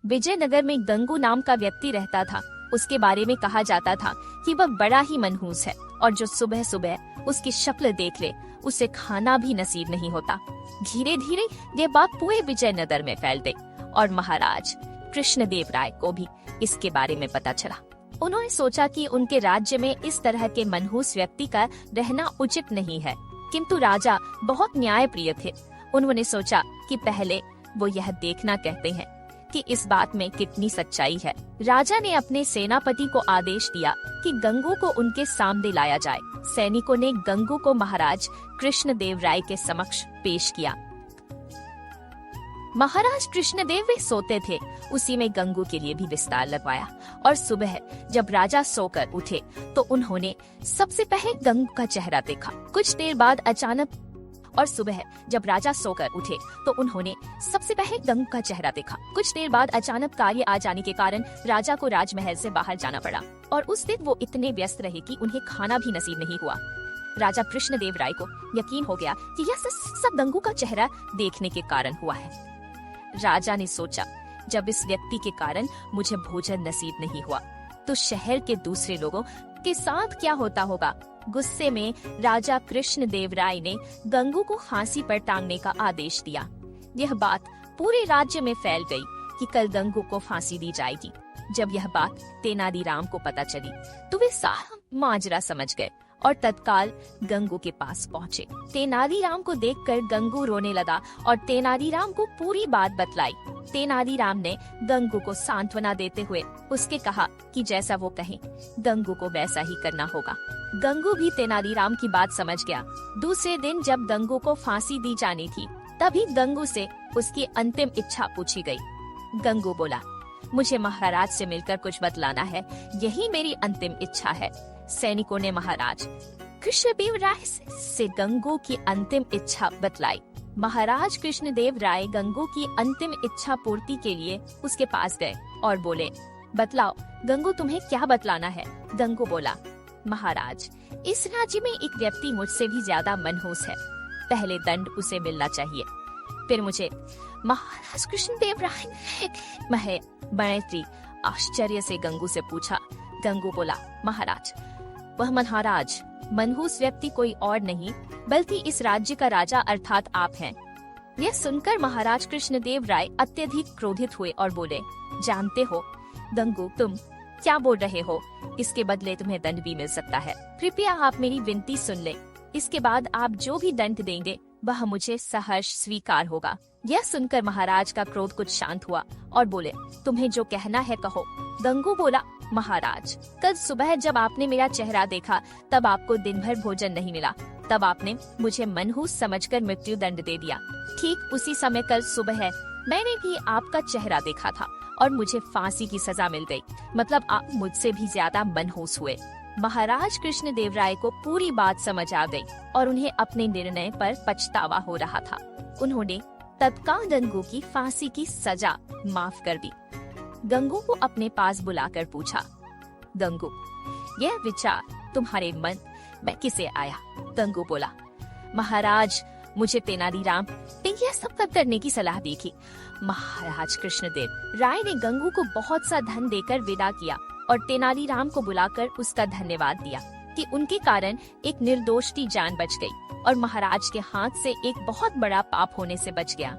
विजयनगर में गंगू नाम का व्यक्ति रहता था। उसके बारे में कहा जाता था कि वह बड़ा ही मनहूस है और जो सुबह सुबह उसकी शक्ल देख ले उसे खाना भी नसीब नहीं होता। धीरे धीरे ये बात पूरे विजयनगर में फैल गई और महाराज कृष्णदेव राय को भी इसके बारे में पता चला। उन्होंने सोचा कि उनके राज्य में इस तरह के मनहूस व्यक्ति का रहना उचित नहीं है, किंतु राजा बहुत न्यायप्रिय थे। उन्होंने सोचा कि पहले वो यह देखना कहते हैं कि इस बात में कितनी सच्चाई है। राजा ने अपने सेनापति को आदेश दिया कि गंगू को उनके सामने लाया जाए। सैनिकों ने गंगू को महाराज कृष्णदेव राय के समक्ष पेश किया। महाराज कृष्णदेव वे सोते थे, उसी में गंगू के लिए भी बिस्तर लगवाया और सुबह जब राजा सोकर उठे तो उन्होंने सबसे पहले गंगू का चेहरा देखा। कुछ देर बाद अचानक कार्य आ जाने के कारण राजा को राजमहल से बाहर जाना पड़ा और उस दिन वो इतने व्यस्त रहे कि उन्हें खाना भी नसीब नहीं हुआ। राजा कृष्णदेव राय को यकीन हो गया कि यह सब गंगू का चेहरा देखने के कारण हुआ है। राजा ने सोचा, जब इस व्यक्ति के कारण मुझे भोजन नसीब नहीं हुआ तो शहर के दूसरे लोगों के साथ क्या होता होगा। गुस्से में राजा कृष्णदेव राय ने गंगू को फांसी पर टांगने का आदेश दिया। यह बात पूरे राज्य में फैल गई कि कल गंगू को फांसी दी जाएगी। जब यह बात तेनालीराम को पता चली तो वे सारा माजरा समझ गए और तत्काल गंगू के पास पहुँचे। तेनालीराम को देखकर गंगू रोने लगा और तेनालीराम को पूरी बात बतलाई। तेनालीराम ने गंगू को सांत्वना देते हुए उसके कहा कि जैसा वो कहें गंगू को वैसा ही करना होगा। गंगू भी तेनालीराम की बात समझ गया। दूसरे दिन जब गंगू को फांसी दी जानी थी तभी गंगू से उसकी अंतिम इच्छा पूछी गई। गंगू बोला, मुझे महाराज से मिलकर कुछ बतलाना है, यही मेरी अंतिम इच्छा है। सैनिकों ने महाराज कृष्णदेव राय से गंगू की अंतिम इच्छा बतलाई। महाराज कृष्णदेव राय गंगू की अंतिम इच्छा पूर्ति के लिए उसके पास गए और बोले, बतलाओ गंगू, तुम्हें क्या बतलाना है। गंगू बोला, महाराज इस राज्य में एक व्यक्ति मुझसे भी ज्यादा मनहूस है, पहले दंड उसे मिलना चाहिए, फिर मुझे। महाराज कृष्णदेव राय ने आश्चर्य से गंगू से पूछा। गंगू बोला, महाराज वह मनहूस व्यक्ति कोई और नहीं बल्कि इस राज्य का राजा अर्थात आप हैं। यह सुनकर महाराज कृष्णदेव राय अत्यधिक क्रोधित हुए और बोले, जानते हो गंगू, तुम क्या बोल रहे हो, इसके बदले तुम्हें दंड भी मिल सकता है। कृपया आप मेरी विनती सुन ले, इसके बाद आप जो भी दंड देंगे वह मुझे सहर्ष स्वीकार होगा। यह सुनकर महाराज का क्रोध कुछ शांत हुआ और बोले, तुम्हें जो कहना है कहो। गंगू बोला, महाराज कल सुबह जब आपने मेरा चेहरा देखा तब आपको दिन भर भोजन नहीं मिला, तब आपने मुझे मनहूस समझकर मृत्यु दंड दे दिया। ठीक उसी समय कल सुबह मैंने भी आपका चेहरा देखा था और मुझे फांसी की सजा मिल गई, मतलब आप मुझसे भी ज्यादा मनहूस हुए। महाराज कृष्णदेव राय को पूरी बात समझ आ गई और उन्हें अपने निर्णय पर पछतावा हो रहा था। उन्होंने तत्काल गंगू की फांसी की सजा माफ कर दी। गंगू को अपने पास बुलाकर पूछा, गंगू यह विचार तुम्हारे मन में किसे आया। गंगू बोला, महाराज मुझे तेनालीराम ने यह सब करने की सलाह दी थी। महाराज कृष्णदेव राय ने गंगू को बहुत सा धन देकर विदा किया और तेनालीराम को बुलाकर उसका धन्यवाद दिया कि उनके कारण एक निर्दोष की जान बच गई और महाराज के हाथ से एक बहुत बड़ा पाप होने से बच गया।